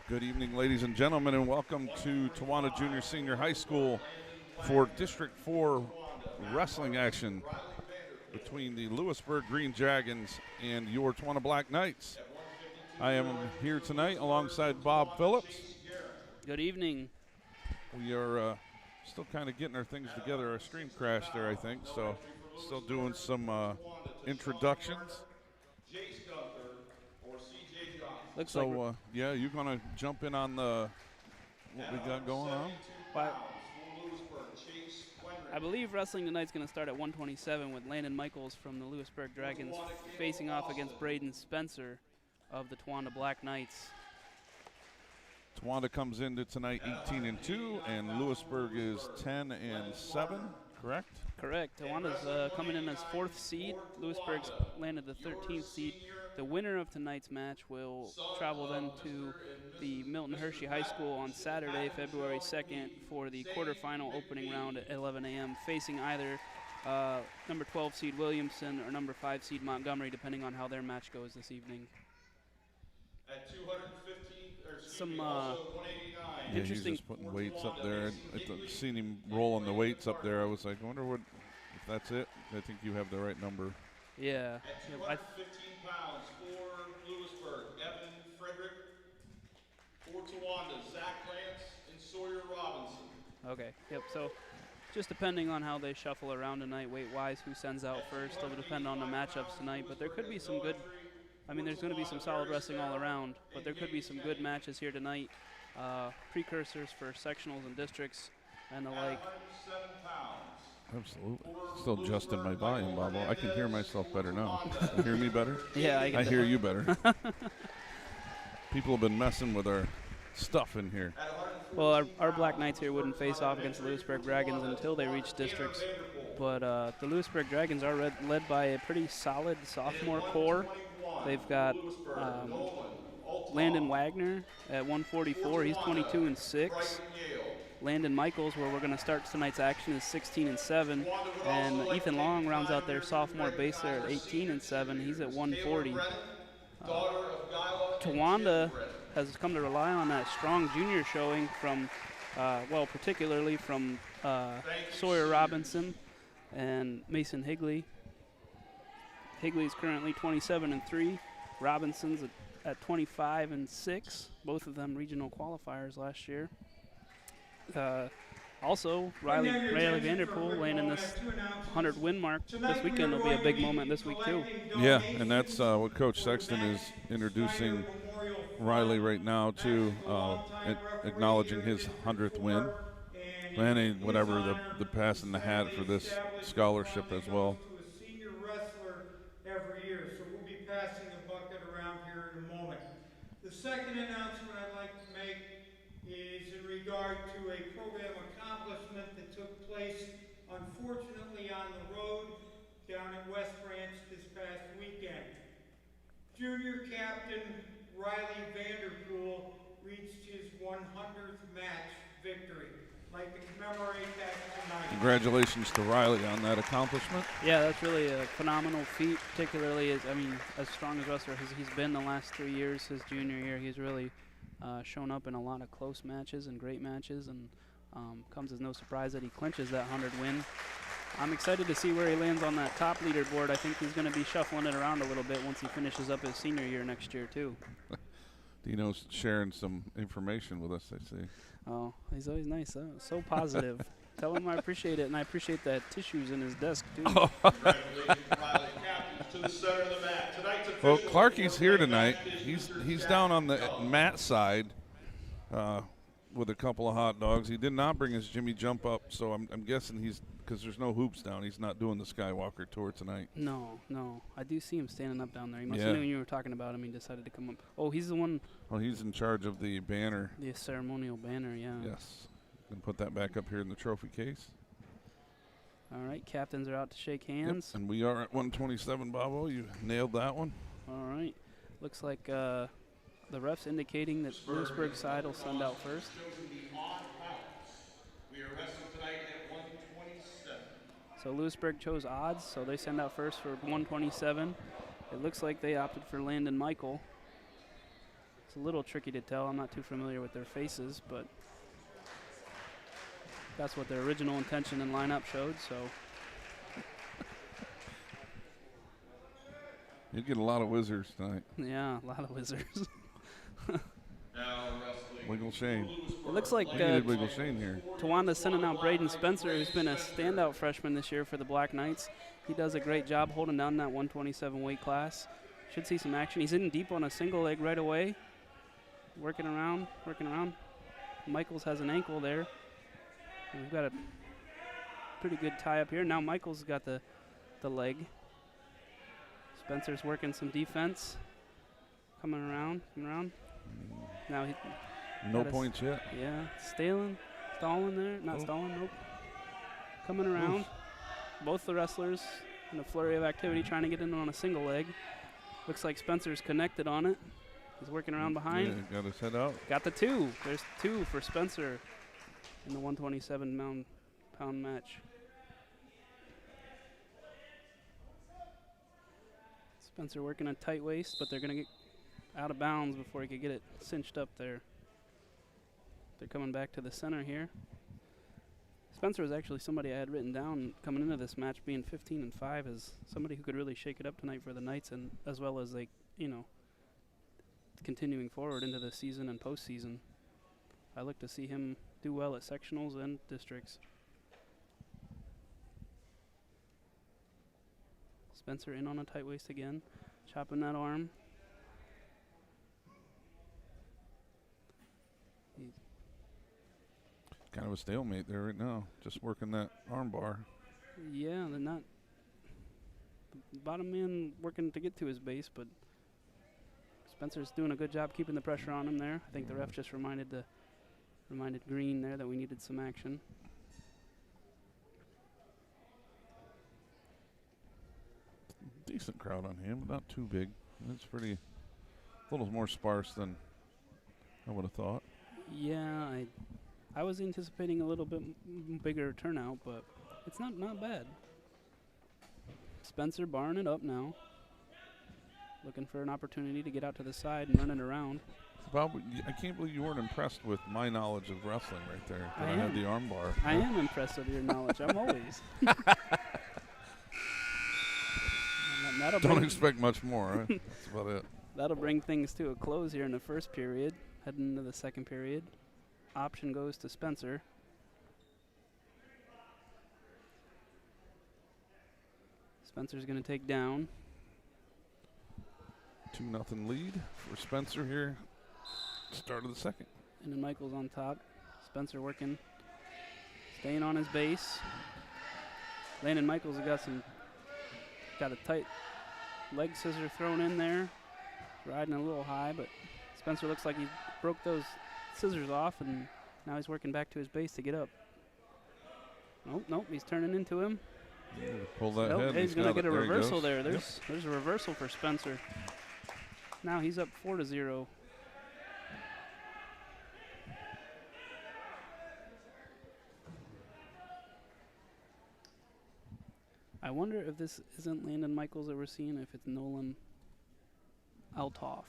Good evening, ladies and gentlemen, and welcome to Towanda Junior Senior High School for District 4 wrestling action between the Lewisburg Green Dragons and your Towanda Black Knights. I am here tonight alongside Bob Phillips. Good evening. We are still kind of getting our things together. Our stream crashed there, I think, so still doing some introductions. Looks So, like yeah, you going to jump in on what we got going on? I believe wrestling tonight's going to start at 127 with Landon Michaels from the Lewisburg Dragons facing off against Braden Spencer of the Towanda Black Knights. Towanda comes into tonight 18-2, and Lewisburg is 10-7, correct? Correct. Towanda's coming in as 4th seed. Lewisburg's landed the 13th seed. The winner of tonight's match will travel then to the Milton Hershey High School on Saturday, February 2nd for the quarterfinal opening round at 11 a.m. facing either number 12 seed Williamson or number 5 seed Montgomery, depending on how their match goes this evening. At 215, Some Yeah, he's interesting. just putting weights up there. Seen him rolling the weights up there. I was like, I wonder if that's it. I think you have the right number. Yeah. At 215 pounds for Lewisburg, Evan Frederick. For Towanda, Zach Lance and Sawyer Robinson. Okay. Yep. So just depending on how they shuffle around tonight, weight-wise, who sends out first, it'll depend on the matchups tonight. But there could be some good. I mean, there's going to be some solid wrestling all around, but there could be some good matches here tonight. Precursors for sectionals and districts and the like. Absolutely. Still adjusting my volume, Bobo. I can hear myself better now. You hear me better? Yeah, I hear you better. People have been messing with our stuff in here. Well, our Black Knights here wouldn't face off against the Lewisburg Dragons until they reach districts. But the Lewisburg Dragons are led by a pretty solid sophomore core. They've got Landon Wagner at 144. He's 22-6. Landon Michaels, where we're going to start tonight's action, is 16-7. And Ethan Long rounds out their sophomore base there at 18-7. He's at 140. Towanda has come to rely on that strong junior showing from, particularly from Sawyer Robinson and Mason Higley. Higley's currently 27-3. Robinson's at 25-6. Both of them regional qualifiers last year. Also, Riley Vanderpool landing this 100-win mark this weekend will be a big moment this week too. Yeah, and that's what Coach Sexton is introducing Riley right now too, acknowledging his 100th win. And whatever the pass in the hat for this scholarship as well. Every year, so we'll be passing the bucket around here in a moment. The second announcement I'd like to make is in regard to a program accomplishment that took place, unfortunately, on the road down at West Branch this past weekend. Junior captain Riley Vanderpool reached his 100th match victory. I'd like to commemorate that tonight. Congratulations to Riley on that accomplishment. Yeah, that's really a phenomenal feat, particularly as strong as wrestler as he's been the last 3 years. His junior year, he's really shown up in a lot of close matches and great matches, and comes as no surprise that he clinches that 100 win. I'm excited to see where he lands on that top leaderboard. I think he's going to be shuffling it around a little bit once he finishes up his senior year next year too. Dino's sharing some information with us, I see. Oh, he's always nice. So positive. Tell him I appreciate it, and I appreciate that tissues in his desk, too. Well, Clarkie's here tonight. He's down on the mat side with a couple of hot dogs. He did not bring his Jimmy Jump up, so I'm guessing because there's no hoops down, he's not doing the Skywalker tour tonight. No. I do see him standing up down there. He must have known you were talking about him. He decided to come up. Oh, he's the one. Well, he's in charge of the banner. The ceremonial banner, yeah. Yes. And put that back up here in the trophy case. All right, captains are out to shake hands. Yep. And we are at 127, Bobo. You nailed that one. All right. Looks like the ref's indicating that Lewisburg side will send out first. We are wrestling tonight at 127. So Lewisburg chose odds, so they send out first for 127. It looks like they opted for Landon Michael. It's a little tricky to tell. I'm not too familiar with their faces, but that's what their original intention and lineup showed, so. You get a lot of wizards tonight. Yeah, a lot of wizards. Wiggle Shane. It looks like We needed Wiggle Shane here. Tawanda's sending out Braden Spencer, who's been a standout freshman this year for the Black Knights. He does a great job holding down that 127 weight class. Should see some action. He's in deep on a single leg right away. Working around. Michaels has an ankle there. And we've got a pretty good tie up here. Now Michaels got the leg. Spencer's working some defense. Coming around. Now he. No points yet. Yeah, stalling there. Not stalling, nope. Coming around. Both the wrestlers in a flurry of activity trying to get in on a single leg. Looks like Spencer's connected on it. He's working around behind. Yeah, got his head out. Got the 2. There's 2 for Spencer in the 127 pound match. Spencer working a tight waist, but they're going to get out of bounds before he could get it cinched up there. They're coming back to the center here. Spencer was actually somebody I had written down coming into this match, being 15-5, as somebody who could really shake it up tonight for the Knights, and as well as continuing forward into the season and postseason. I look to see him do well at sectionals and districts. Spencer in on a tight waist again, chopping that arm. Kind of a stalemate there right now. Just working that arm bar. Yeah, they're not. The bottom man working to get to his base, but Spencer's doing a good job keeping the pressure on him there. I think the ref just reminded Green there that we needed some action. Decent crowd on him, but not too big. It's pretty, a little more sparse than I would have thought. Yeah, I was anticipating a little bit bigger turnout, but it's not bad. Spencer barring it up now. Looking for an opportunity to get out to the side and run it around. Bob, I can't believe you weren't impressed with my knowledge of wrestling right there. I had the arm bar. I am impressed with your knowledge. I'm always. Don't expect much more. Right? That's about it. That'll bring things to a close here in the first period. Heading into the second period. Option goes to Spencer. Spencer's going to take down. 2-0 lead for Spencer here. Start of the second. And then Michaels on top. Spencer working, staying on his base. Landon Michaels has got a tight leg scissor thrown in there. Riding a little high, but Spencer looks like he broke those scissors off, and now he's working back to his base to get up. Nope, he's turning into him. Pull that head. He's going to get a reversal there. There's a reversal for Spencer. Now he's up 4-0. I wonder if this isn't Landon Michaels that we're seeing, if it's Nolan Altoft.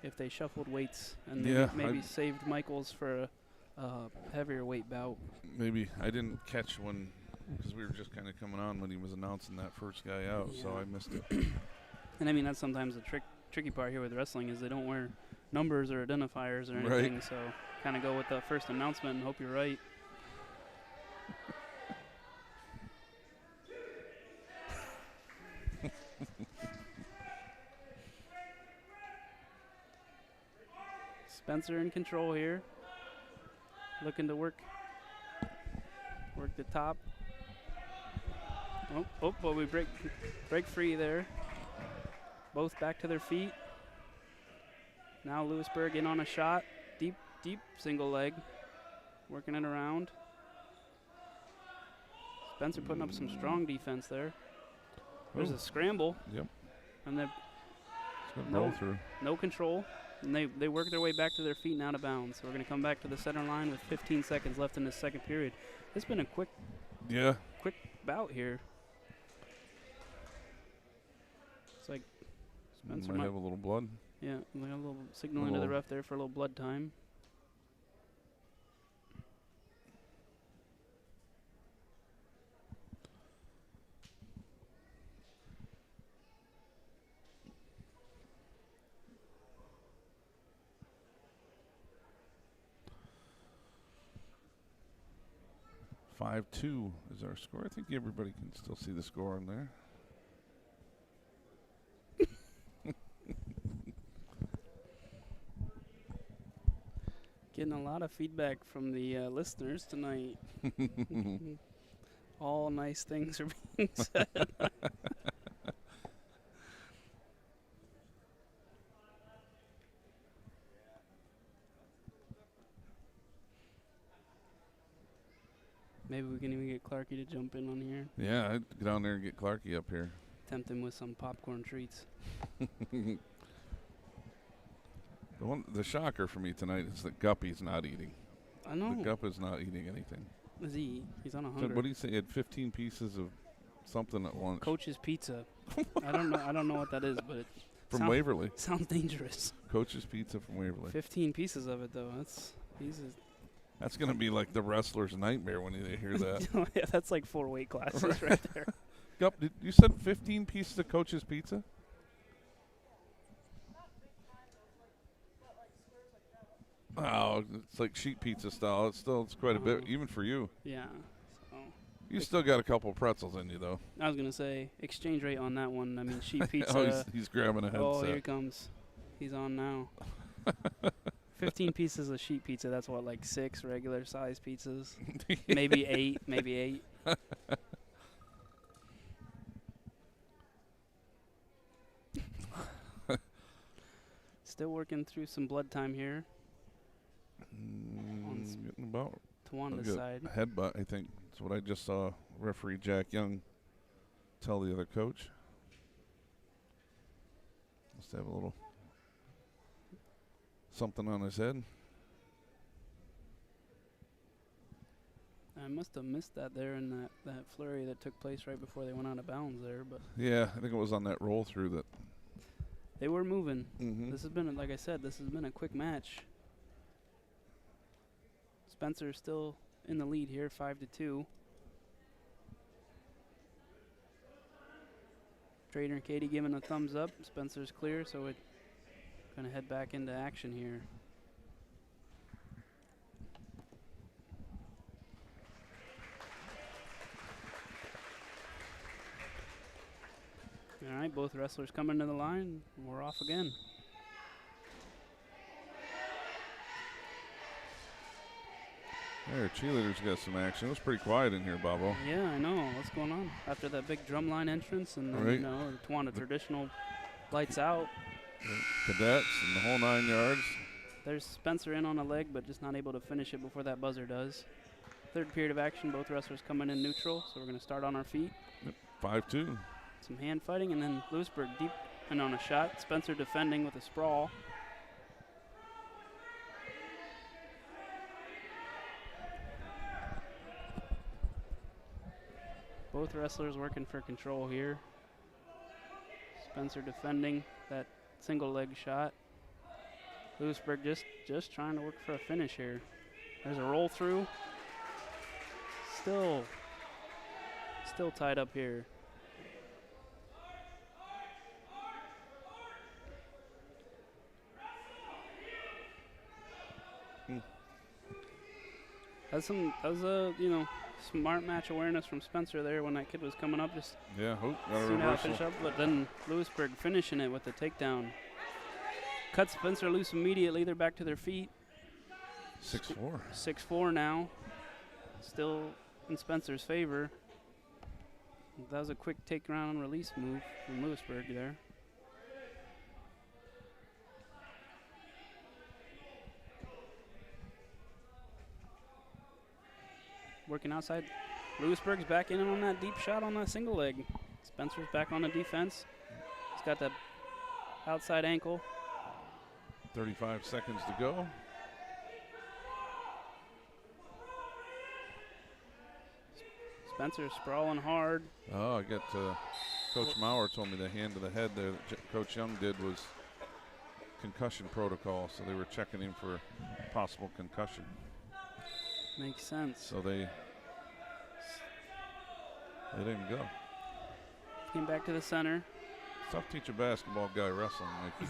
If they shuffled weights and maybe saved Michaels for a heavier weight bout. Maybe. I didn't catch when, because we were just kind of coming on when he was announcing that first guy out, so I missed it. And I mean, that's sometimes the tricky part here with wrestling is they don't wear numbers or identifiers or anything, right. So kind of go with the first announcement and hope you're right. Spencer in control here, looking to work the top. But we break free there. Both back to their feet. Now Lewisburg in on a shot, deep single leg, working it around. Spencer putting up some strong defense there. There's a scramble. Yep. And then no control. And they work their way back to their feet and out of bounds. So we're going to come back to the center line with 15 seconds left in this second period. It's been a quick bout here. It's like Spencer might have a little blood. Yeah, like a little signaling to the ref there for a little blood time. (5-2) is our score. I think everybody can still see the score on there. Getting a lot of feedback from the listeners tonight. All nice things are being said. Maybe we can even get Clarky to jump in on here. Yeah, I'd get down there and get Clarky up here. Tempt him with some popcorn treats. The shocker for me tonight is that Guppy's not eating. I know. The Gupp is not eating anything. What does he eat? He's on a So hunger. what do you say? He had 15 pieces of something at lunch. Coach's Pizza. I don't know what that is, but it From Waverly. sounds dangerous. Coach's Pizza from Waverly. 15 pieces of it though. That's going to be like the wrestler's nightmare when they hear that. Yeah, that's like 4 weight classes right there. Gupp, you said 15 pieces of Coach's Pizza? Oh, it's like sheet pizza style. It's quite a bit, even for you. Yeah. So You still got a couple pretzels in you, though. I was gonna say exchange rate on that one. I mean, sheet pizza. Oh, he's grabbing a headset. Oh, here he comes. He's on now. 15 pieces of sheet pizza. That's what, like 6 regular size pizzas. Maybe 8. Maybe 8. Still working through some blood time here. Getting about Tawanda's side. a headbutt, I think. That's what I just saw referee Jack Young tell the other coach. Must have a little something on his head. I must have missed that there in that flurry that took place right before they went out of bounds there, but Yeah, I think it was on that roll through that. they were moving. Mm-hmm. This has been, like I said, this has been a quick match. Spencer's still in the lead here, 5-2. Trader and Katie giving a thumbs up. Spencer's clear, so we're gonna head back into action here. All right, both wrestlers coming to the line. We're off again. There, cheerleaders got some action. It was pretty quiet in here, Bobo. Yeah, I know. What's going on? After that big drumline entrance and then, Right. the Tawana traditional lights out. Cadets and the whole 9 yards. There's Spencer in on a leg, but just not able to finish it before that buzzer does. Third period of action, both wrestlers coming in neutral, so we're going to start on our feet. 5-2. Some hand fighting, and then Lewisburg deep and on a shot. Spencer defending with a sprawl. Both wrestlers working for control here. Spencer defending that single leg shot. Lewisburg just trying to work for a finish here. There's a roll through. Still tied up here. That was a smart match awareness from Spencer there when that kid was coming up, just Yeah, got a soon how to reversal. finish up, but then Lewisburg finishing it with the takedown. Cut Spencer loose immediately. They're back to their feet. 6-4. 6-4 now. Still in Spencer's favor. That was a quick take around and release move from Lewisburg there. Working outside. Lewisburg's back in on that deep shot on that single leg. Spencer's back on the defense. He's got that outside ankle. 35 seconds to go. Spencer's sprawling hard. Oh, I got Coach Maurer told me the hand to the head there that Coach Young did was concussion protocol, so they were checking him for possible concussion. Makes sense. So they didn't go. Came back to the center. It's tough to teach a basketball guy wrestling. Like,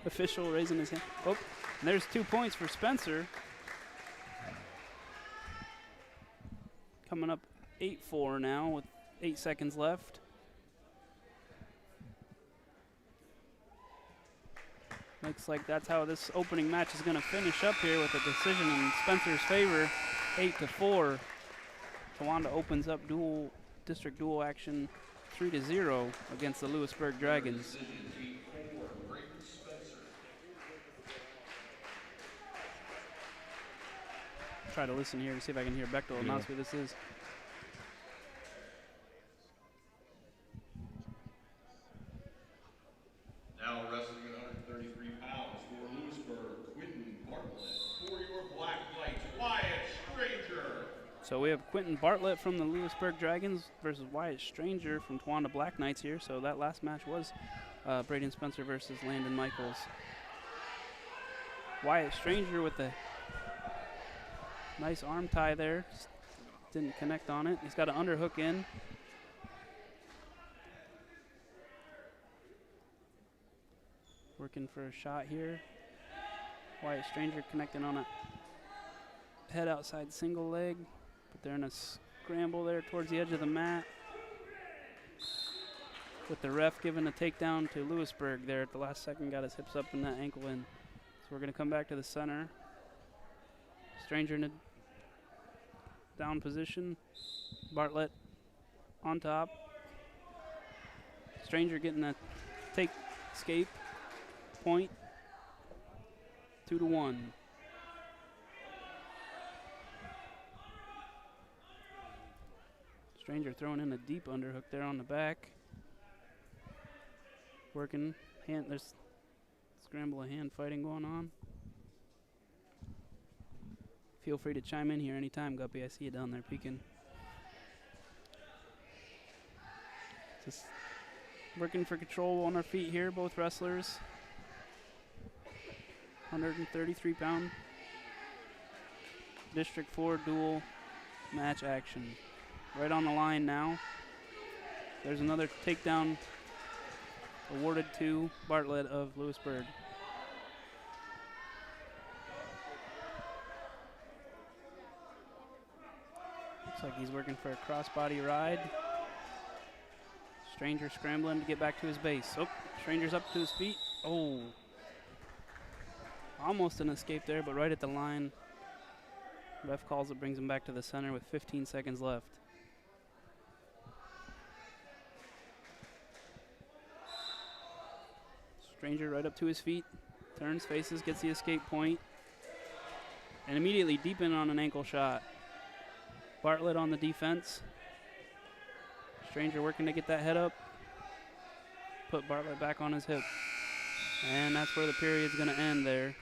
Official raising his hand. Oh, and there's 2 points for Spencer. Coming up 8-4 now with 8 seconds left. Looks like that's how this opening match is going to finish up here, with a decision in Spencer's favor, 8-4. Towanda opens up district dual action 3-0 against the Lewisburg Dragons. Try to listen here to see if I can hear Bechtel announce who this is. Now wrestling at 133 pounds for Lewisburg, Quentin Bartlett. For your Black Knights, Wyatt Stranger. So we have Quentin Bartlett from the Lewisburg Dragons versus Wyatt Stranger from Towanda Black Knights here. So that last match was Braden Spencer versus Landon Michaels. Wyatt Stranger with the nice arm tie there. Just didn't connect on it. He's got an underhook in. Working for a shot here. Wyatt Stranger connecting on a head outside single leg. But they're in a scramble there towards the edge of the mat, with the ref giving a takedown to Lewisburg there at the last second. Got his hips up and that ankle in. So we're going to come back to the center. Stranger in a down position. Bartlett on top. Stranger getting a take escape point. 2-1. Stranger throwing in a deep underhook there on the back. Working hand. There's scramble of hand fighting going on. Feel free to chime in here anytime, Guppy. I see you down there peeking. Just working for control on our feet here, both wrestlers. 133-pound District 4 dual match action. Right on the line now. There's another takedown awarded to Bartlett of Lewisburg. Looks like he's working for a crossbody ride. Stranger scrambling to get back to his base. Oh, Stranger's up to his feet. Oh. Almost an escape there, but right at the line. Ref calls it, brings him back to the center with 15 seconds left. Stranger right up to his feet. Turns, faces, gets the escape point. And immediately deep in on an ankle shot. Bartlett on the defense. Stranger working to get that head up. Put Bartlett back on his hip. And that's where the period's going to end there.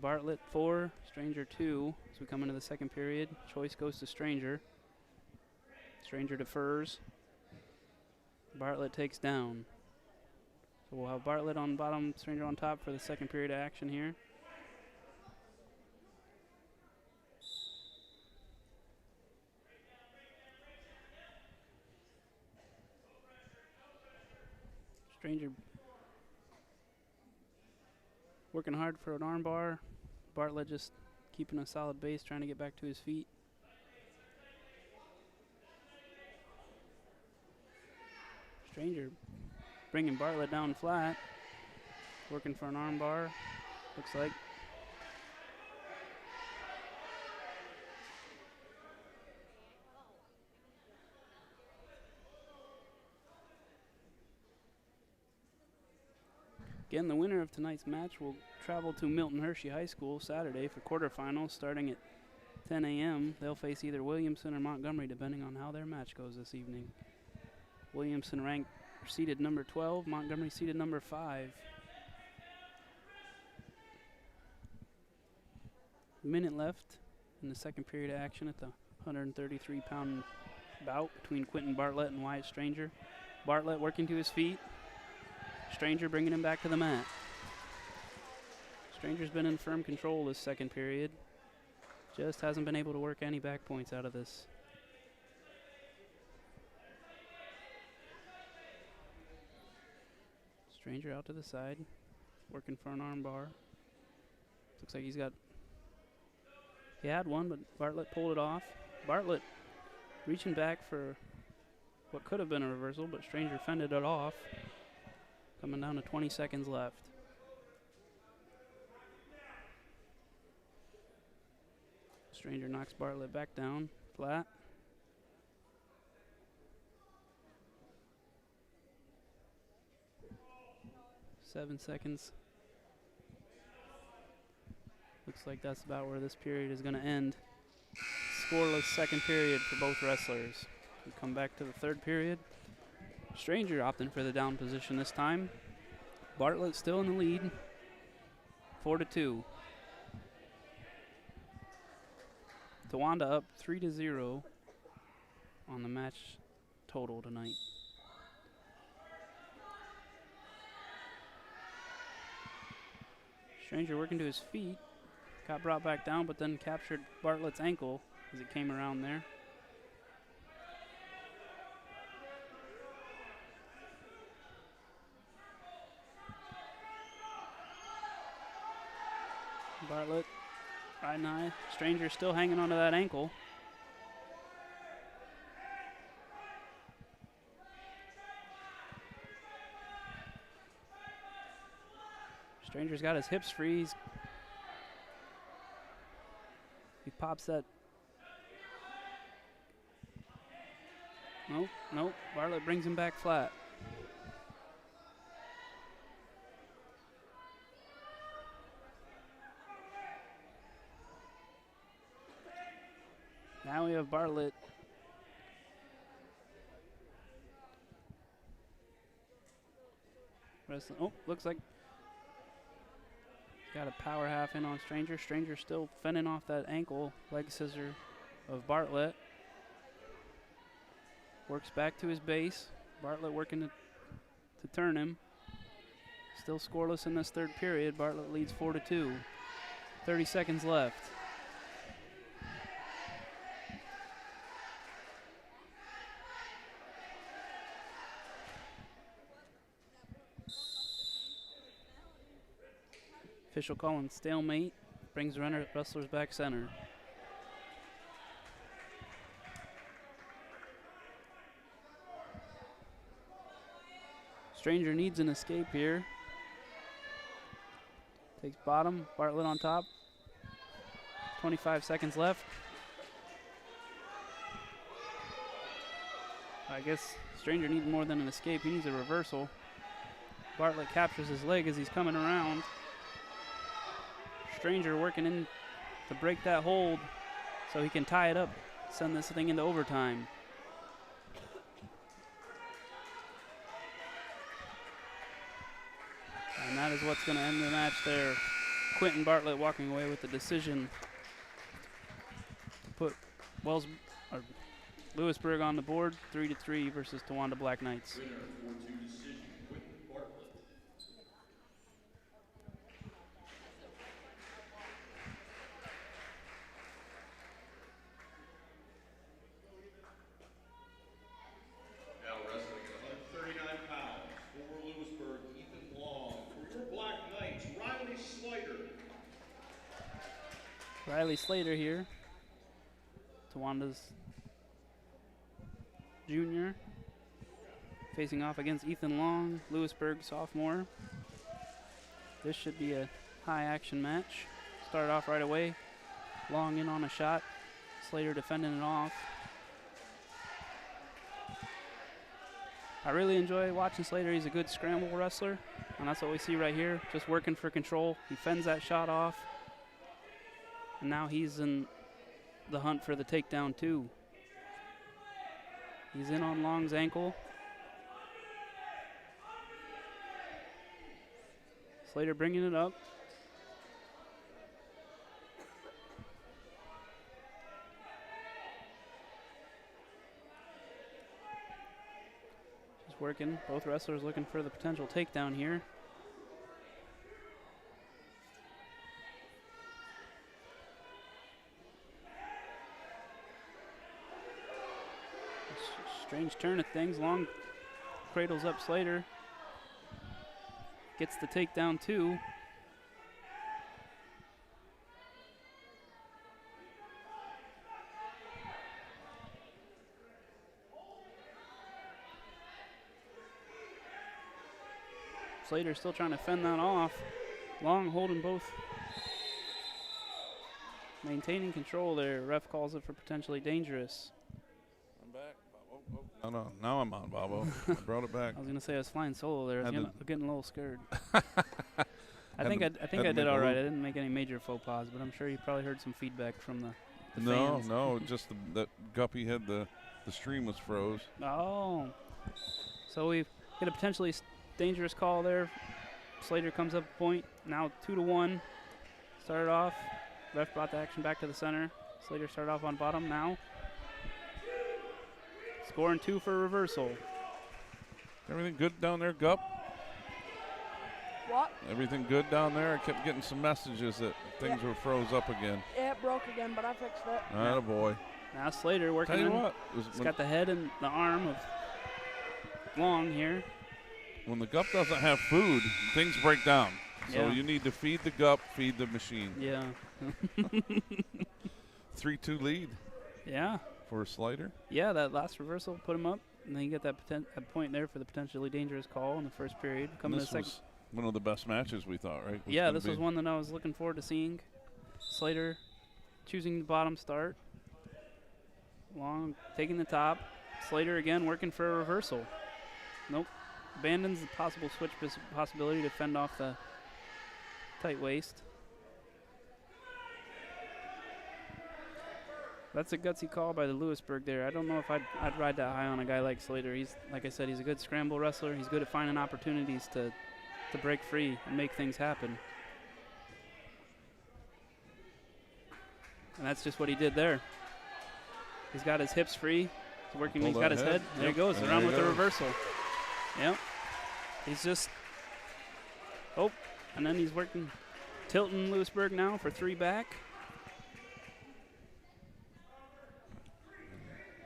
Bartlett 4, Stranger 2. As we come into the second period, choice goes to Stranger. Stranger defers. Bartlett takes down. So we'll have Bartlett on bottom, Stranger on top for the second period of action here. Stranger working hard for an arm bar. Bartlett just keeping a solid base, trying to get back to his feet. Stranger bringing Bartlett down flat. Working for an arm bar, looks like. Again, the winner of tonight's match will travel to Milton Hershey High School Saturday for quarterfinals starting at 10 a.m. They'll face either Williamson or Montgomery depending on how their match goes this evening. Williamson ranked seeded number 12, Montgomery seeded number 5. Minute left in the second period of action at the 133-pound bout between Quentin Bartlett and Wyatt Stranger. Bartlett working to his feet. Stranger bringing him back to the mat. Stranger's been in firm control this second period. Just hasn't been able to work any back points out of this. Stranger out to the side, working for an arm bar. Looks like he had one, but Bartlett pulled it off. Bartlett reaching back for what could have been a reversal, but Stranger fended it off. Coming down to 20 seconds left. Stranger knocks Bartlett back down, flat. Seven seconds. Looks like that's about where this period is going to end. Scoreless second period for both wrestlers. We come back to the third period. Stranger opting for the down position this time. Bartlett still in the lead, 4-2. Towanda up 3-0 on the match total tonight. Stranger working to his feet. Got brought back down, but then captured Bartlett's ankle as it came around there. Bartlett riding high. Stranger still hanging onto that ankle. Stranger's got his hips free. He pops that. Nope. Bartlett brings him back flat. Now we have Bartlett. Oh, looks like got a power half in on Stranger. Stranger still fending off that ankle leg scissor of Bartlett. Works back to his base. Bartlett working to turn him. Still scoreless in this third period. Bartlett leads 4-2. 30 seconds left. Official calling stalemate. Brings wrestlers back center. Stranger needs an escape here. Takes bottom. Bartlett on top. 25 seconds left. I guess Stranger needs more than an escape. He needs a reversal. Bartlett captures his leg as he's coming around. Stranger working in to break that hold so he can tie it up, send this thing into overtime. And that is what's going to end the match there. Quentin Bartlett walking away with the decision to put Lewisburg on the board, 3-3 versus Towanda Black Knights. Riley Slater here, Towanda's junior, facing off against Ethan Long, Lewisburg sophomore. This should be a high action match. Started off right away. Long in on a shot. Slater defending it off. I really enjoy watching Slater. He's a good scramble wrestler, and that's what we see right here. Just working for control. He fends that shot off. And now he's in the hunt for the takedown too. He's in on Long's ankle. Slater bringing it up. Just working. Both wrestlers looking for the potential takedown here. Strange turn of things. Long cradles up Slater. Gets the takedown too. Slater still trying to fend that off. Long holding both. Maintaining control there. Ref calls it for potentially dangerous. I'm back. Oh, no, now I'm on, Bobo. I brought it back. I was going to say I was flying solo there. I was getting a little scared. I think I did all right. I didn't make any major faux pas, but I'm sure you probably heard some feedback from the fans. No, just that Guppy had the stream was froze. Oh. So we get a potentially dangerous call there. Slater comes up a point. Now 2-1. Started off. Ref brought the action back to the center. Slater started off on bottom now. Scoring 2 for reversal. Everything good down there, Gup? What? Everything good down there? I kept getting some messages that things were froze up again. Yeah, it broke again, but I fixed it. Attaboy. Now Slater working Tell you on. what. He's got the head and the arm of Long here. When the Gup doesn't have food, things break down. So Yeah. you need to feed the Gup, feed the machine. Yeah. 3-2 lead Yeah. for Slater. Yeah, that last reversal put him up. And then you get that point there for the potentially dangerous call in the first period. Coming to This the second. was one of the best matches we thought, right? Yeah, this was one that I was looking forward to seeing. Slater choosing the bottom start. Long taking the top. Slater again working for a reversal. Nope. Abandons the possible switch possibility to fend off the tight waist. That's a gutsy call by the Lewisburg there. I don't know if I'd ride that high on a guy like Slater. He's, like I said, he's a good scramble wrestler. He's good at finding opportunities to break free and make things happen. And that's just what he did there. He's got his hips free. He's working. He's got his head. There he goes. And Around there with he the goes. reversal. Yep. He's just. Oh, and then he's working, tilting Lewisburg now for 3 back.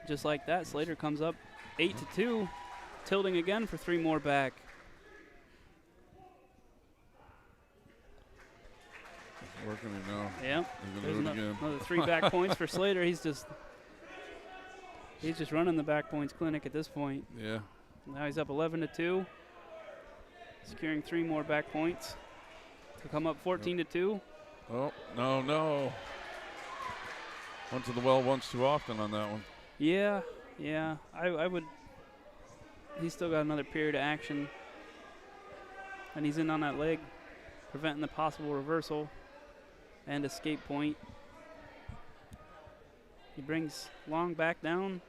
Just like that, Slater comes up 8-2, tilting again for 3 more back. Working it now. Yep. He's There's gonna do it again. another 3 back points for Slater. He's just running the back points clinic at this point. Yeah. Now he's up 11-2, securing 3 more back points to come up 14-2. Oh, no. Went to the well once too often on that one. Yeah. I would. He's still got another period of action, and he's in on that leg, preventing the possible reversal and escape point. He brings Long back down.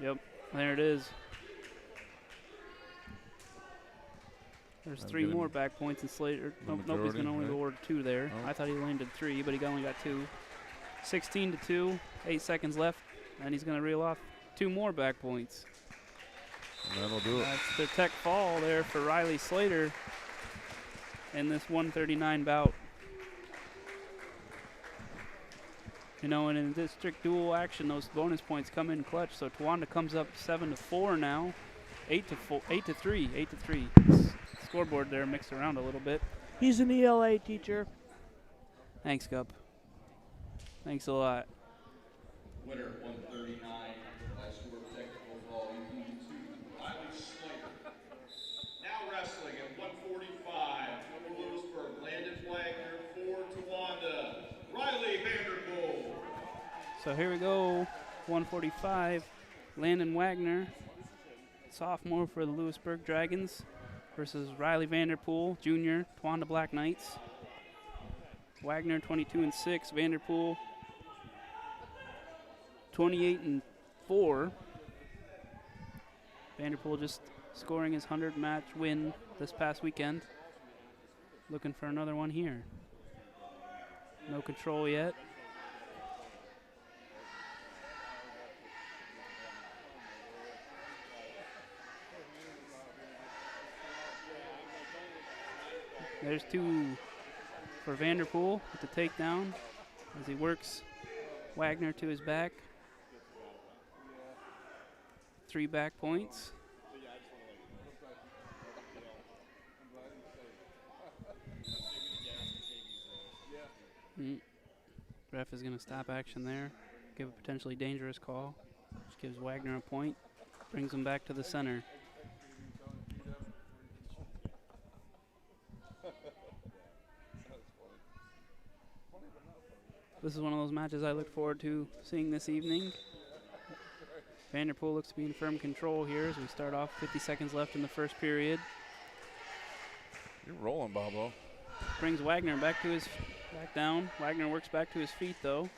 Yep, there it is. There's I'm 3 getting more back points in Slater. the Nope, he's going to only majority, award 2 there. Oh. I thought he landed 3, but he only got 2. 16-2, 8 seconds left, and he's going to reel off 2 more back points. And that'll do it. That's the tech fall there for Riley Slater in this 139 bout. You know, and in district dual action, those bonus points come in clutch. So Towanda comes up 7-4 now, 8-3. Scoreboard there mixed around a little bit. He's an ELA teacher. Thanks, Gup. Thanks a lot. Winner 139 by score of technical fall, UP2, Riley Slater. Now wrestling at 145 for Lewisburg, Landon Wagner for Towanda, Riley Vanderpool. So here we go, 145. Landon Wagner, sophomore for the Lewisburg Dragons, versus Riley Vanderpool, junior, Towanda Black Knights. Wagner 22-6, Vanderpool 28-4. Vanderpool just scoring his 100 match win this past weekend. Looking for another one here. No control yet. There's 2 for Vanderpool with the takedown as he works Wagner to his back. 3 back points. Ref is going to stop action there. Give a potentially dangerous call. Just gives Wagner a point. Brings him back to the center. This is one of those matches I look forward to seeing this evening. Vanderpool looks to be in firm control here as we start off. 50 seconds left in the first period. You're rolling, Bobo. Brings Wagner back down. Wagner works back to his feet though.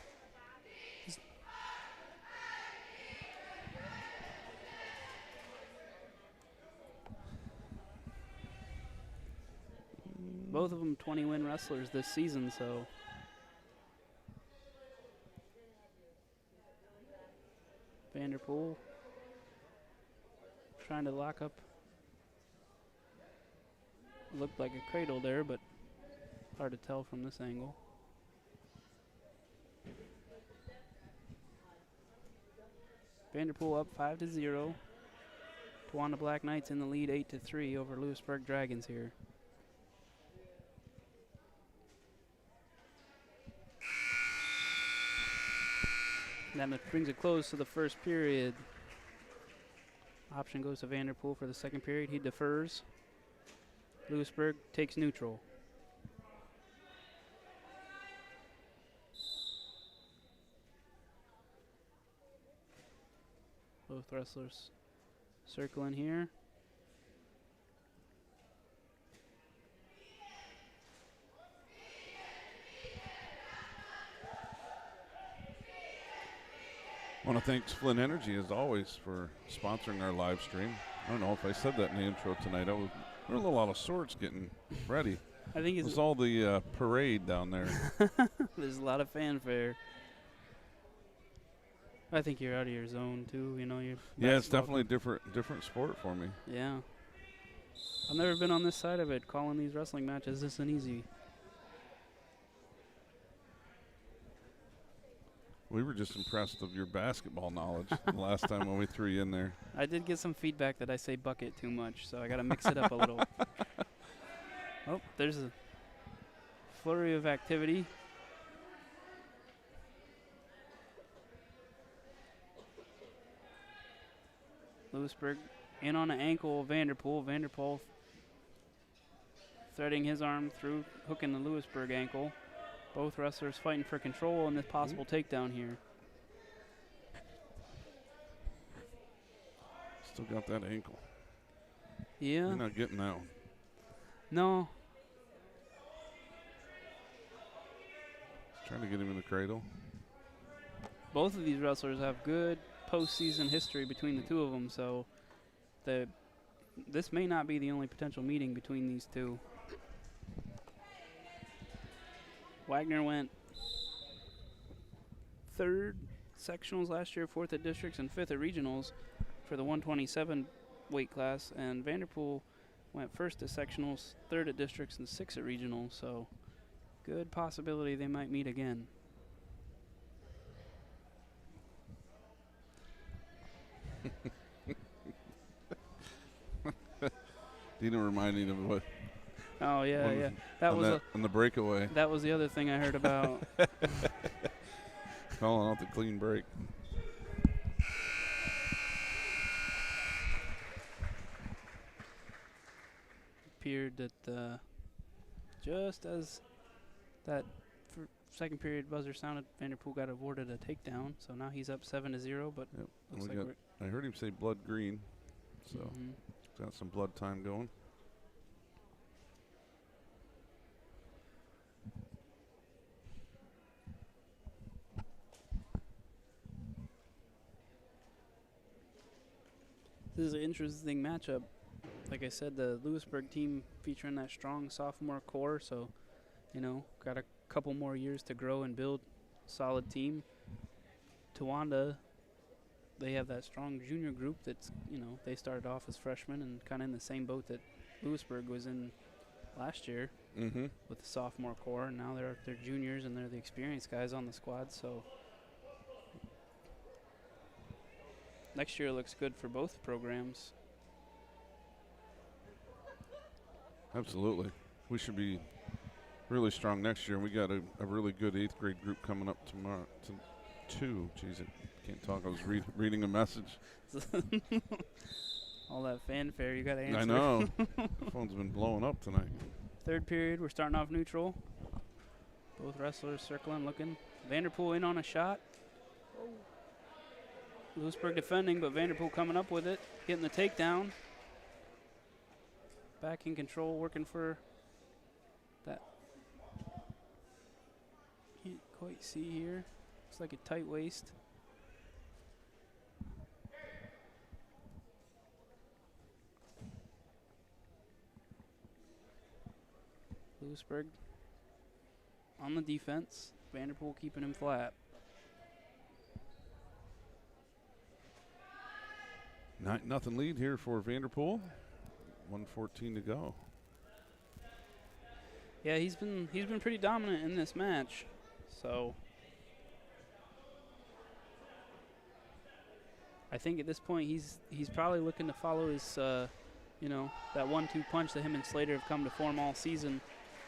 Both of them 20-win wrestlers this season, so. Vanderpool trying to lock up. Looked like a cradle there, but hard to tell from this angle. Vanderpool up 5-0. Towanda Black Knights in the lead 8-3 over Lewisburg Dragons here. That brings a close to the first period. Option goes to Vanderpool for the second period. He defers. Lewisburg takes neutral. Both wrestlers circling here. I want to thank Flint Energy, as always, for sponsoring our live stream. I don't know if I said that in the intro tonight. We're a little out of sorts getting ready. I think it's all the parade down there. There's a lot of fanfare. I think you're out of your zone too. You know, yeah, it's definitely a different sport for me. Yeah, I've never been on this side of it. Calling these wrestling matches isn't easy. We were just impressed of your basketball knowledge the last time when we threw you in there. I did get some feedback that I say bucket too much, so I got to mix it up a little. Oh, there's a flurry of activity. Lewisburg in on an ankle of Vanderpool. Vanderpool threading his arm through, hooking the Lewisburg ankle. Both wrestlers fighting for control in this possible takedown here. Still got that ankle. Yeah. You're not getting that one. No. Just trying to get him in the cradle. Both of these wrestlers have good postseason history between the two of them, so this may not be the only potential meeting between these two. Wagner went 3rd sectionals last year, 4th at districts, and 5th at regionals for the 127 weight class. And Vanderpool went 1st at sectionals, 3rd at districts, and 6th at regionals. So good possibility they might meet again. Dina reminding of what? Oh yeah, yeah. That was on the breakaway. That was the other thing I heard about. Calling out the clean break. Appeared that just as that second period buzzer sounded, Vanderpool got awarded a takedown. So now he's up 7-0. But yep. looks like I heard him say blood green, so got some blood time going. This is an interesting matchup. Like I said, the Lewisburg team featuring that strong sophomore core, so, you know, got a couple more years to grow and build a solid team. Towanda, they have that strong junior group that's, you know, they started off as freshmen and kind of in the same boat that Lewisburg was in last year with the sophomore core, and now they're juniors and they're the experienced guys on the squad, so next year looks good for both programs. Absolutely. We should be really strong next year. We got a really good 8th grade group coming up tomorrow. Jeez, I can't talk. I was reading a message. All that fanfare you got to answer. I know. Phone's been blowing up tonight. Third period, we're starting off neutral. Both wrestlers circling, looking. Vanderpool in on a shot. Lewisburg defending, but Vanderpool coming up with it, getting the takedown. Back in control, working for that. Can't quite see here. Looks like a tight waist. Lewisburg on the defense. Vanderpool keeping him flat. 9-0 lead here for Vanderpool. 1:14 to go. Yeah, he's been pretty dominant in this match. So I think at this point he's probably looking to follow his you know, that 1-2 punch that him and Slater have come to form all season,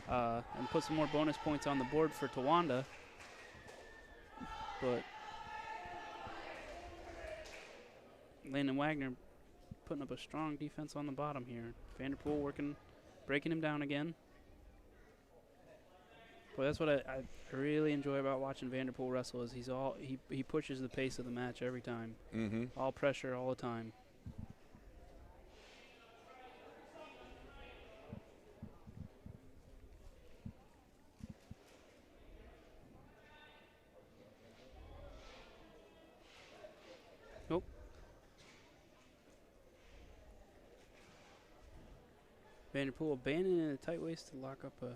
and put some more bonus points on the board for Towanda. But Landon Wagner putting up a strong defense on the bottom here. Vanderpool working, breaking him down again. Boy, that's what I really enjoy about watching Vanderpool wrestle is he pushes the pace of the match every time. Mm-hmm. All pressure all the time. Nope. Vanderpool abandoning a tight waist to lock up a,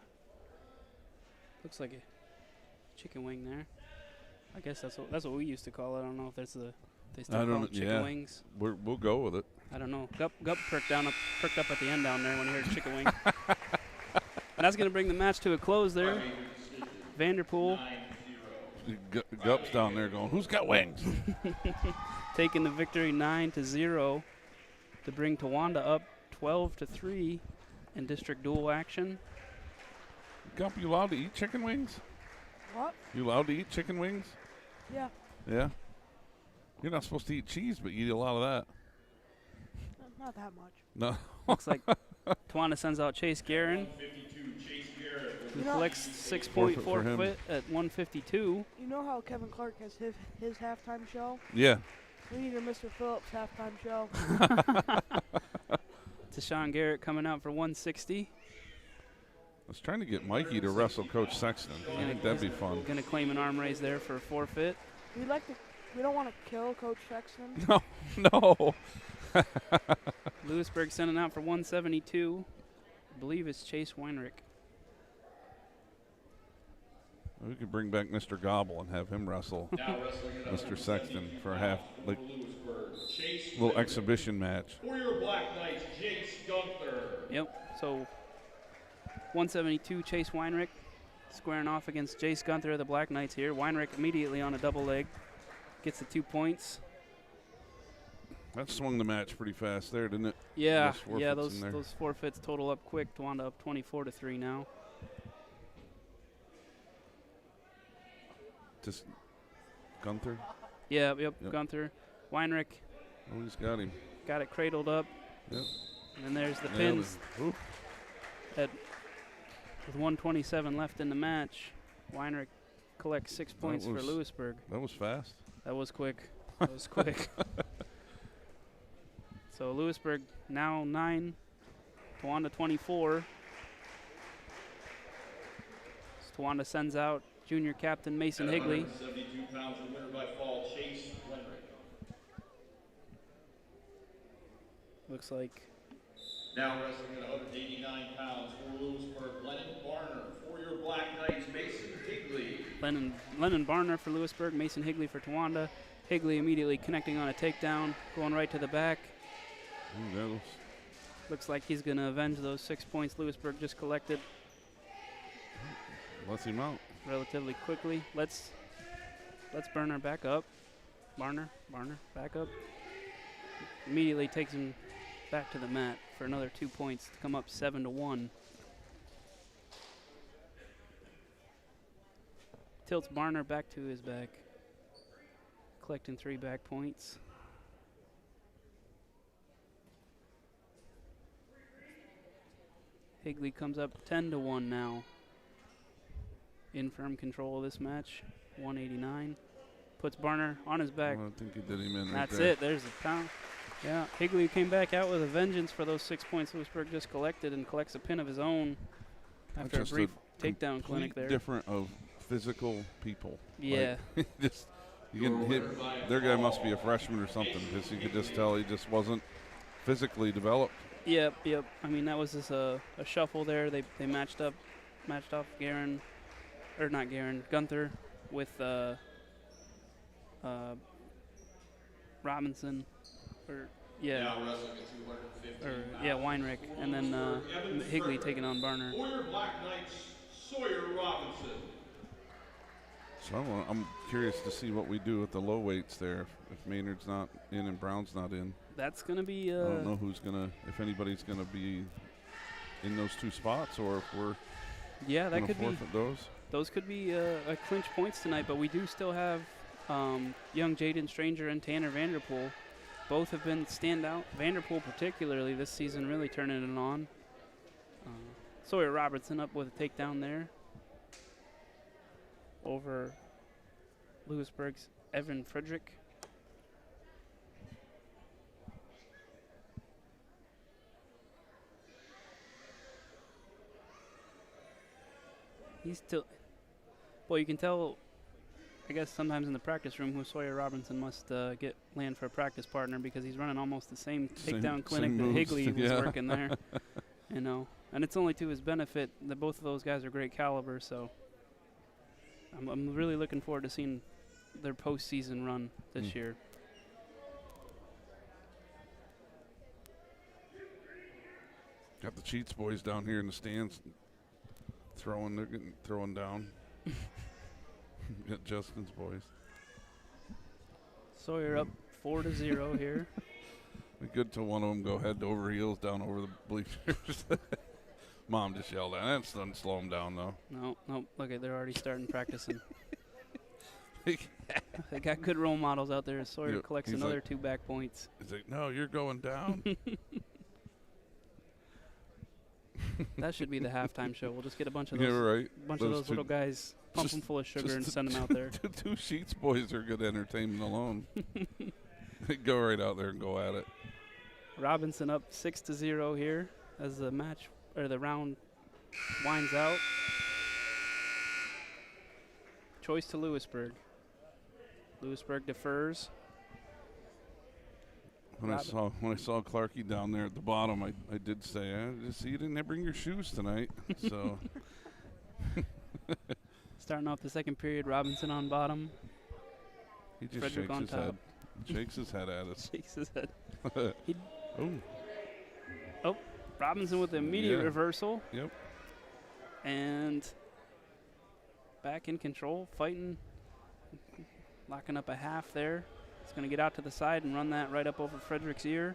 looks like a chicken wing there. I guess that's what we used to call it. I don't know if that's they still call it chicken wings. We'll go with it. I don't know. Gup perked up at the end down there when he heard chicken wing. And that's going to bring the match to a close there. Vanderpool Gup's down there going, who's got wings? taking the victory 9-0 to bring Towanda up 12-3 in district dual action. Gup, you allowed to eat chicken wings? What? You allowed to eat chicken wings? Yeah. Yeah. You're not supposed to eat cheese, but you eat a lot of that. Not that much. No. Looks like Towanda sends out Chase Guerin, who collects 6.4 for him. foot at 152. You know how Kevin Clark has his halftime show? Yeah. We need a Mr. Phillips halftime show. Tashawn Garrett coming out for 160. I was trying to get Mikey to wrestle Coach Sexton. I think that'd be fun. Going to claim an arm raise there for a forfeit. We don't want to kill Coach Sexton. No. Lewisburg sending out for 172. I believe it's Chase Weinrich. We could bring back Mr. Gobble and have him wrestle Mr. Sexton for a half, like, little exhibition match. For your Black Knights, Jace Gunther. Yep. So 172 Chase Weinrich squaring off against Jace Gunther of the Black Knights here. Weinrich immediately on a double leg. Gets the 2 points. That swung the match pretty fast there, didn't it? Yeah, Those forfeits in there. those forfeits total up quick. Towanda up 24-3 now. Just Gunther? Yep. Yep. Gunther. Weinrich Oh, he's got him. got it cradled up. Yep. And then there's the Nailed pins him. Oof. with 127 left in the match. Weinrich collects 6 points for was- Lewisburg. That was fast. That was quick. That was quick. So Lewisburg now 9, Towanda 24. So Towanda sends out junior captain Mason Higley. 72 pounds, the winner by fall, Chase Weinrich. Looks like Now wrestling at 189 pounds for Lewisburg, Lennon Barner. For your Black Knights, Mason Higley. Lennon Barner for Lewisburg, Mason Higley for Towanda. Higley immediately connecting on a takedown, going right to the back. Looks like he's going to avenge those 6 points Lewisburg just collected Lets him out. relatively quickly. Let's Barner back up. Barner back up. immediately takes him back to the mat for another 2 points to come up 7-1. Tilts Barner back to his back, collecting 3 back points. Higley comes up 10-1 now. In firm control of this match, 189. Puts Barner on his back. Well, I think he did him in. That's right there. it. There's the pound. Yeah, Higley came back out with a vengeance for those 6 points Lewisburg just collected and collects a pin of his own after a Just brief takedown clinic complete there. Different of physical people. Yeah. Like, just you can hit. Their guy must be a freshman or something because you could just tell he just wasn't physically developed. Yep. I mean, that was just a shuffle there. They matched off Gunther with Robinson, Weinrich, and then Higley taking on Barner. For your Black Knights, Sawyer Robinson. So I'm curious to see what we do with the low weights there. If Maynard's not in and Brown's not in, That's gonna be. I don't know if anybody's gonna be in those 2 spots, or if we're that gonna could be. forfeit those. Those could be a clinch points tonight, but we do still have young Jaden Stranger and Tanner Vanderpool. Both have been standout. Vanderpool particularly this season really turning it on. Sawyer Robertson up with a takedown there over Lewisburg's Evan Frederick. He's still... Well, you can tell, I guess, sometimes in the practice room who Sawyer Robinson must land for a practice partner because he's running almost the same takedown clinic that Higley was working there. You know, and it's only to his benefit that both of those guys are great caliber. So I'm really looking forward to seeing their postseason run this year. Got the Cheats boys down here in the stands throwing. They're getting thrown down. Got Justin's boys. Sawyer up 4-0 here. Be good till one of them go head over heels down over the bleachers. Mom just yelled at him. That doesn't slow him down, though. Nope. Look at, they're already starting practicing. They got good role models out there. Sawyer collects another 2 back points. He's like, no, you're going down. That should be the halftime show. We'll just get a bunch of those, those little guys, pump them full of sugar and send them out there. The 2 Sheets boys are good entertainment alone. They go right out there and go at it. Robinson up 6-0 here as the round winds out. Choice to Lewisburg. Lewisburg defers. When I saw Clarkie down there at the bottom, I did say, just you didn't bring your shoes tonight. So starting off the second period, Robinson on bottom. He just Frederick shakes on his top. head. Shakes his head at us. Shakes his head. Oh, Robinson with the immediate reversal. Yep. And back in control, fighting, locking up a half there. He's going to get out to the side and run that right up over Frederick's ear,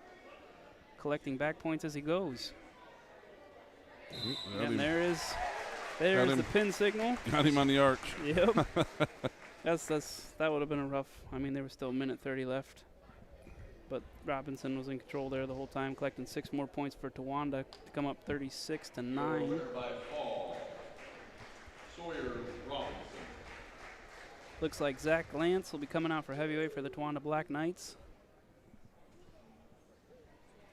collecting back points as he goes. And there's the pin signal. Got him on the arch. Yep. That would have been a rough. I mean, there was still a minute 30 left, but Robinson was in control there the whole time, collecting 6 more points for Towanda to come up 36-9. Sawyer Robinson. Looks like Zach Lance will be coming out for heavyweight for the Towanda Black Knights.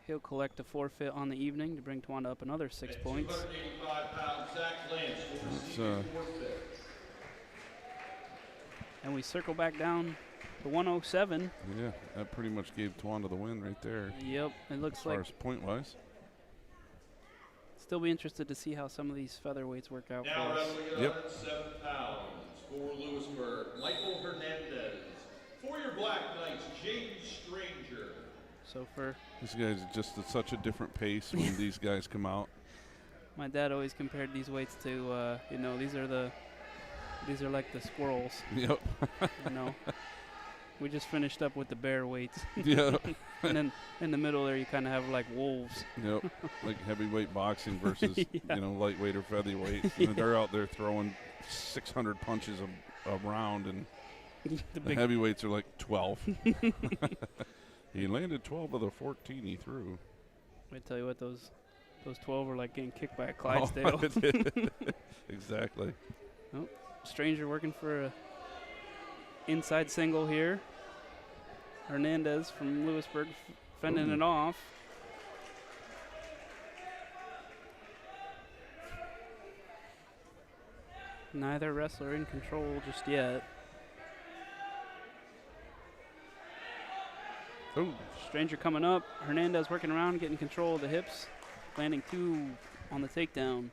He'll collect a forfeit on the evening to bring Towanda up another 6 points. 285 pounds, Zach Lance will receive a forfeit. And we circle back down to 107. Yeah, that pretty much gave Towanda the win right there. Yep, it looks as like. As far as point-wise. Still be interested to see how some of these featherweights work out Now for us. wrestling at 107 pounds for Lewisburg, Michael Hernandez. For your Black Knights, Jaden Stranger. So for these guys are just at such a different pace when these guys come out. My dad always compared these weights to, these are like the squirrels. Yep. We just finished up with the bear weights. Yeah. And then in the middle there you kind of have like wolves. Yep. Like heavyweight boxing versus, Yeah. lightweight or featherweight. And they're out there throwing 600 punches a round, and The the heavyweights are like 12. He landed 12 of the 14 he threw. I tell you what, those 12 were like getting kicked by a Clydesdale. Exactly. Stranger working for a inside single here. Hernandez from Lewisburg fending it off. Neither wrestler in control just yet. Oh, Stranger coming up. Hernandez working around, getting control of the hips. Landing 2 on the takedown.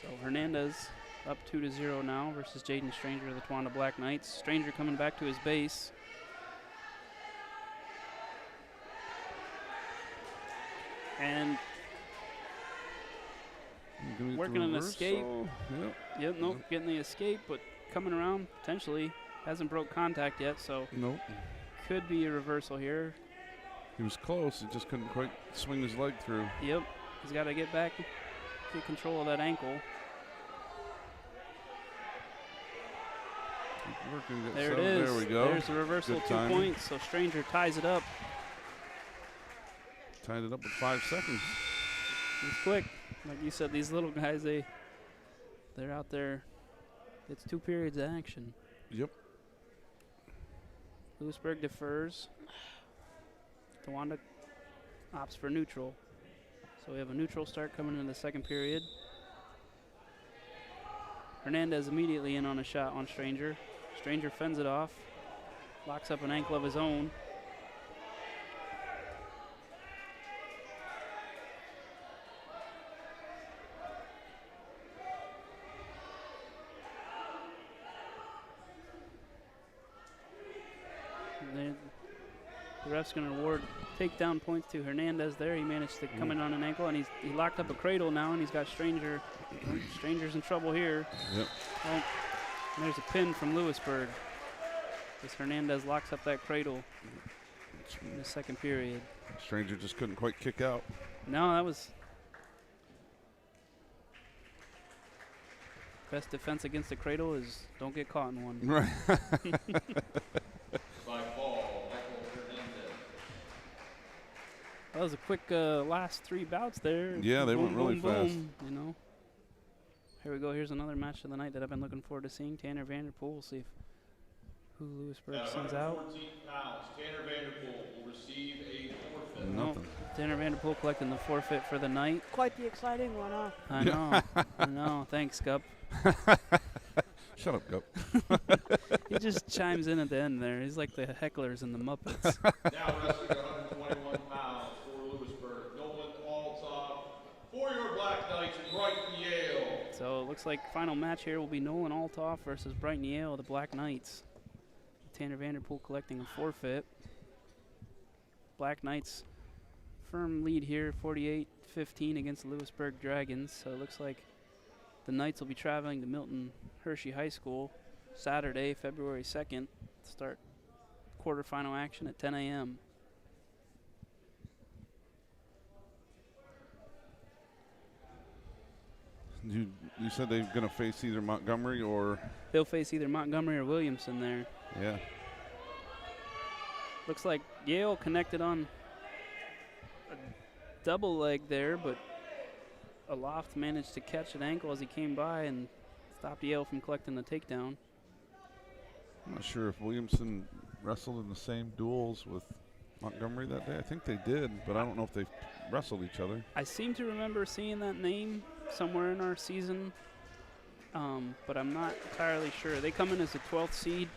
So Hernandez up 2-0 now versus Jaden Stranger of the Towanda Black Knights. Stranger coming back to his base. And working an escape. Yep. Nope, getting the escape, but coming around potentially. Hasn't broke contact yet, so Nope. could be a reversal here. He was close. He just couldn't quite swing his leg through. Yep, he's got to get back, get control of that ankle. Keep working. Get There it settled. is. There we go. There's the reversal, Good 2 timing. points. So Stranger ties it up. Tied it up with 5 seconds. It's quick. Like you said, these little guys, they're out there. It's 2 periods of action. Yep. Lewisburg defers. Towanda opts for neutral. So we have a neutral start coming into the second period. Hernandez immediately in on a shot on Stranger. Stranger fends it off. Locks up an ankle of his own. The ref's going to award takedown points to Hernandez there. He managed to come in on an ankle, and he locked up a cradle now, and he's got Stranger. Stranger's in trouble here. Yep. Well, there's a pin from Lewisburg. As Hernandez locks up that cradle in the second period. Stranger just couldn't quite kick out. No, that was best defense against the cradle is don't get caught in one. Right. By ball, Michael Hernandez. That was a quick last 3 bouts there. Yeah, they went really fast. Boom, you know. Here we go. Here's another match of the night that I've been looking forward to seeing. Tanner Vanderpool. We'll see who Lewisburg At sends out. 114 pounds, Tanner Vanderpool will receive a forfeit. Nothing. Tanner Vanderpool collecting the forfeit for the night. Quite the exciting one, huh? I know. I know. Thanks, Gup. Shut up, Gup. He just chimes in at the end there. He's like the hecklers in the Muppets. Now wrestling 121 pounds for Lewisburg, Nolan Althoff. For your Black Knights, Brighton Yale. So it looks like final match here will be Nolan Althoff versus Brighton Yale, the Black Knights. Tanner Vanderpool collecting a forfeit. Black Knights firm lead here, 48-15 against the Lewisburg Dragons. So it looks like the Knights will be traveling to Milton Hershey High School Saturday, February 2nd, to start quarterfinal action at 10 a.m. You said they're going to face either Montgomery or... They'll face either Montgomery or Williamson there. Yeah. Looks like Yale connected on a double leg there, but Aloft managed to catch an ankle as he came by and stopped Yale from collecting the takedown. I'm not sure if Williamson wrestled in the same duels with Montgomery that day. I think they did, but I don't know if they wrestled each other. I seem to remember seeing that name somewhere in our season, but I'm not entirely sure. They come in as a 12th seed.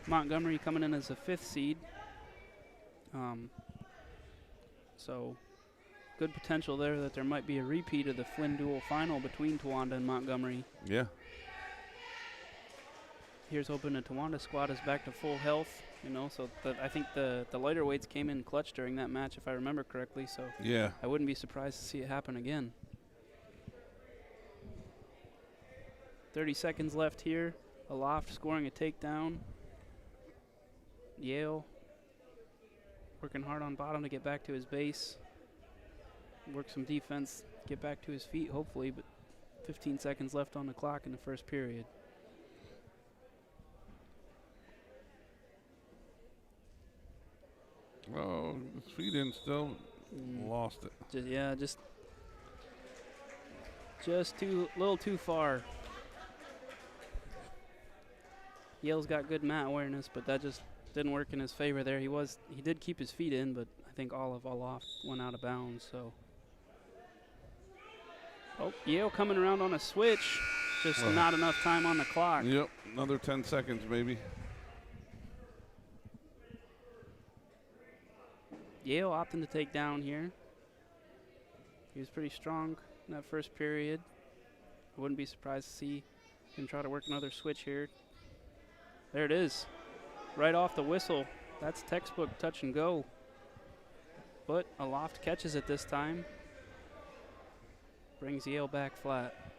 Montgomery coming in as a 5th seed. So good potential there that there might be a repeat of the Flynn duel final between Towanda and Montgomery. Yeah. Here's hoping the Towanda squad is back to full health, you know, so I think the lighter weights came in clutch during that match, if I remember correctly, so Yeah. I wouldn't be surprised to see it happen again. 30 seconds left here. Aloft scoring a takedown. Yale working hard on bottom to get back to his base. Work some defense, get back to his feet, hopefully, but 15 seconds left on the clock in the first period. Oh, his feet in still. Lost it. Just too little too far. Yale's got good mat awareness, but that just didn't work in his favor there. He did keep his feet in, but I think all off went out of bounds. So, Yale coming around on a switch, just not enough time on the clock. Yep, another 10 seconds maybe. Yale opting to take down here. He was pretty strong in that first period. I wouldn't be surprised to see him try to work another switch here. There it is, right off the whistle. That's textbook touch and go. But Aloft catches it this time. Brings Yale back flat.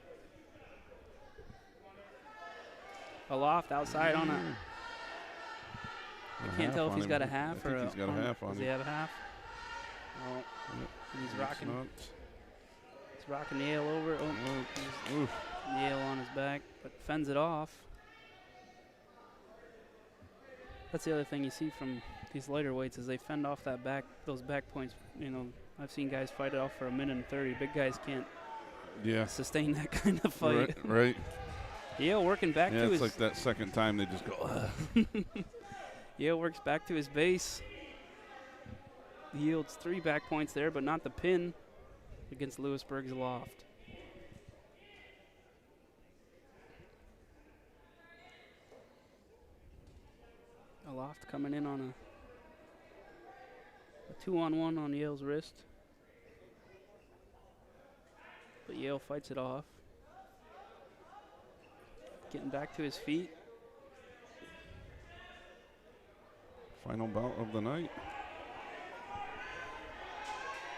Aloft outside on a. I can't tell if he's got a half or a. He's got a half on him. Does he have a half? Oh, yep. He's rocking. He's rocking Yale over. Oh, Yale on his back, but fends it off. That's the other thing you see from these lighter weights is they fend off those back points. You know, I've seen guys fight it off for 1:30. Big guys can't sustain that kind of fight. Right. Yale working back to his. Yeah, it's like that second time they just go. Yale works back to his base. He yields 3 back points there, but not the pin against Lewisburg's Aloft. Aloft coming in on a 2-on-1 on Yale's wrist. But Yale fights it off. Getting back to his feet. Final bout of the night.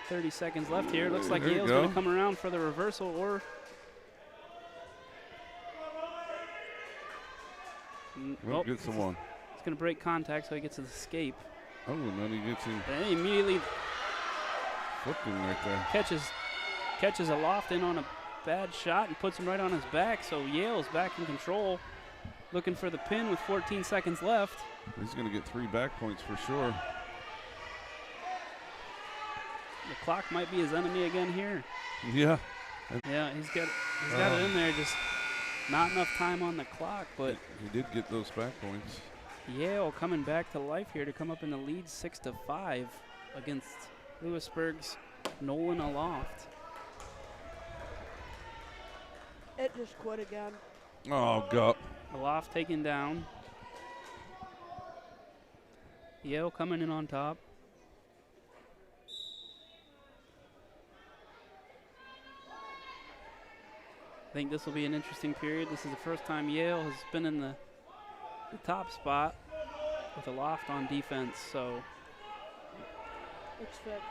30 seconds left here. Looks like There you Yale's go. going to come around for the reversal or. Gets the one. He's going to break contact, so he gets his escape. Oh, and then he gets him. And he immediately Flipped him right there. catches Aloft in on a bad shot and puts him right on his back. So Yale's back in control, looking for the pin with 14 seconds left. He's going to get 3 back points for sure. The clock might be his enemy again here. Yeah. Yeah, he's got it in there, just not enough time on the clock. But he did get those back points. Yale coming back to life here to come up in the lead 6-5 against Lewisburg's Nolan Aloft. It just quit again. Oh, God. Aloft taken down. Yale coming in on top. I think this will be an interesting period. This is the first time Yale has been in the top spot with Aloft on defense, so. It's fixed.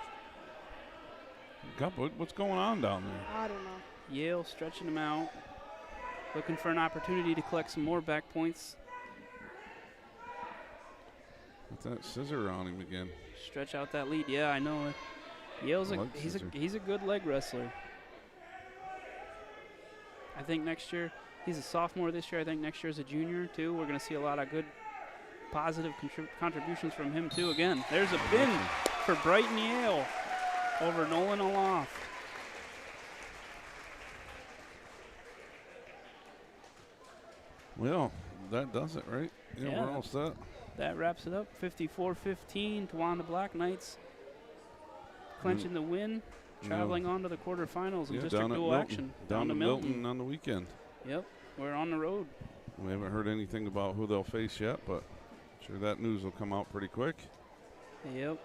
God, what's going on down there? I don't know. Yale stretching him out, looking for an opportunity to collect some more back points. What's that scissor on him again? Stretch out that lead. Yeah, I know it. Yale's he's a good leg wrestler. I think next year, he's a sophomore this year. I think next year is a junior too. We're going to see a lot of good, positive contributions from him too. Again, there's a pin for Brighton Yale over Nolan Aloft. Well, that does it, right? Yeah, we're all set. That wraps it up. 54-15. Towanda Black Knights clinching the win. Traveling on to the quarterfinals in District Dual action. Down to Milton on the weekend. Yep, we're on the road. We haven't heard anything about who they'll face yet, but I'm sure that news will come out pretty quick. Yep.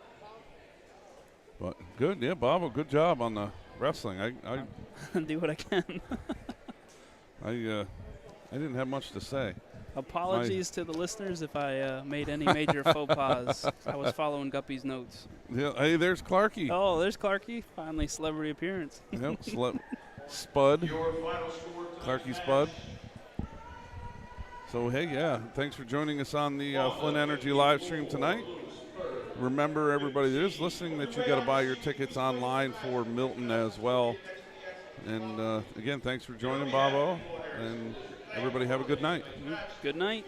But good, yeah, Bob, good job on the wrestling. I do what I can. I didn't have much to say. Apologies to the listeners if I made any major faux pas. I was following Guppy's notes. Yeah, hey, there's Clarkie. Oh, there's Clarkie. Finally, celebrity appearance. Yep, Spud. Your final score Clarkie Spud. So, hey, yeah, thanks for joining us on the Flint Energy live stream tonight. Remember, everybody that is listening, that you got to buy your tickets online for Milton as well. And, again, thanks for joining, Bobo. And everybody have a good night. Good night.